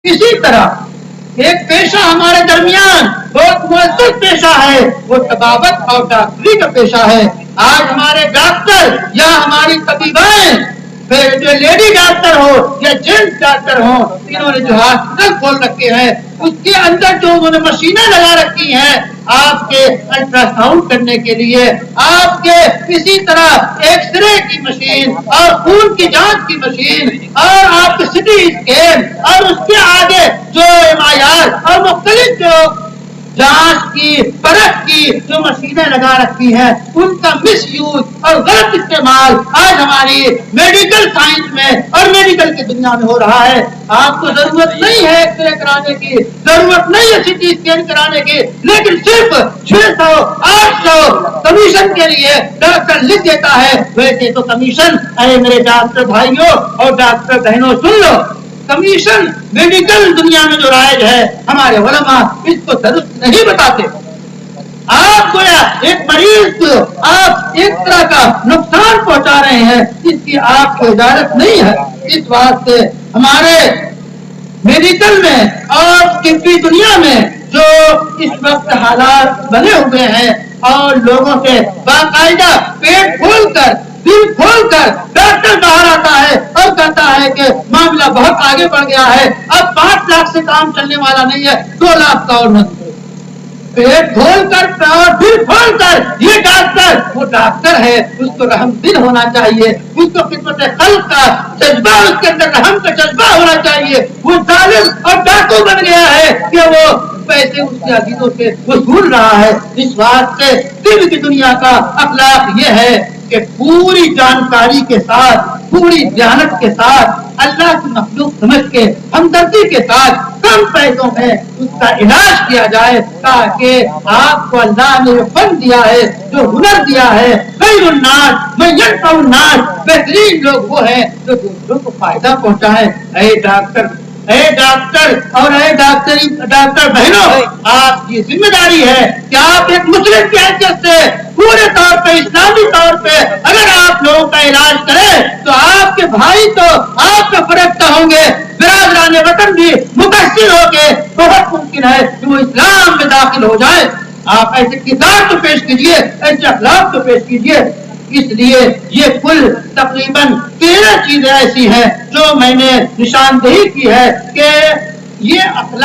इसी तरह एक पेशा हमारे दरमियान बहुत मुअज्जज पेशा है, वो तबाबत और डॉक्टरी का पेशा है। आज हमारे डॉक्टर या हमारी तबीबाएं, फिर जो लेडी डॉक्टर हो या जेंट्स डॉक्टर हो, इन्होंने जो हॉस्पिटल खोल रखे हैं उसके अंदर जो उन्होंने मशीनें लगा रखी हैं आपके अल्ट्रासाउंड करने के लिए, आपके इसी तरह एक्सरे की मशीन और खून की जांच की मशीन और आपके सिटी स्कैन और उसके आगे जो एमआईआर और मुख्तलिफ जो जांच की परख की जो मशीनें लगा रखी हैं उनका मिस यूज और गलत इस्तेमाल आज हमारी मेडिकल साइंस में और मेडिकल की दुनिया में हो रहा है। आपको जरूरत नहीं है एक्सरे कराने की, जरूरत नहीं है सिटी स्कैन कराने की, लेकिन सिर्फ 600-800 कमीशन के लिए डॉक्टर लिख देता है। वैसे तो कमीशन, अरे मेरे डॉक्टर भाइयों और डॉक्टर बहनों सुन लो, कमीशन मेडिकल दुनिया में जो राइज है हमारे उलमा इसको दुरुस्त नहीं बताते। आप गोया एक मरीज को आप एक तरह का नुकसान पहुंचा रहे हैं, इसकी आपको इजाजत नहीं है। इस बात से हमारे मेडिकल में और तिब्बी दुनिया में जो इस वक्त हालात बने हुए हैं और लोगों से बाकायदा पेट खोलकर दिल खोलकर डॉक्टर बाहर आता है और कहता है कि मामला बहुत आगे बढ़ गया है, अब 5 लाख से काम चलने वाला नहीं है, 2 लाख का और मत। पेट खोलकर और दिल खोलकर ये डॉक्टर वो डॉक्टर है, उसको रहम दिल होना चाहिए, उसको खिदमत खल्क का जज्बा, उसके अंदर रहम का जज्बा होना चाहिए। वो जालिम और डाकू बन गया है कि वो पैसे उसके अजीजों से वसूल रहा है। इस बात से दिल की दुनिया का अखलाक ये है कि पूरी जानकारी के साथ, पूरी दयानत के साथ, अल्लाह की मखलूक समझ के हमदर्दी के साथ कम पैसों में उसका इलाज किया जाए, ताकि आपको अल्लाह ने जो फन दिया है, जो हुनर दिया है, बेहतरीन लोग वो है जो दूसरों को फायदा पहुंचाए। डॉक्टर और डॉक्टर बहनों, आपकी जिम्मेदारी है कि आप एक मुस्लिम की हैसियत से पूरे तौर पे इस्लामी तौर पे अगर आप लोगों का इलाज करें तो आपके भाई तो आपके फरकता होंगे, बिरादरान वतन भी मुतअस्सिर होके बहुत मुमकिन है कि वो इस्लाम में दाखिल हो जाए। आप ऐसे किताब तो पेश कीजिए, ऐसे अखलाक तो पेश कीजिए। इसलिए ये कुल तकरीबन 13 चीजें ऐसी हैं जो मैंने निशानदेही की है कि ये अखलाक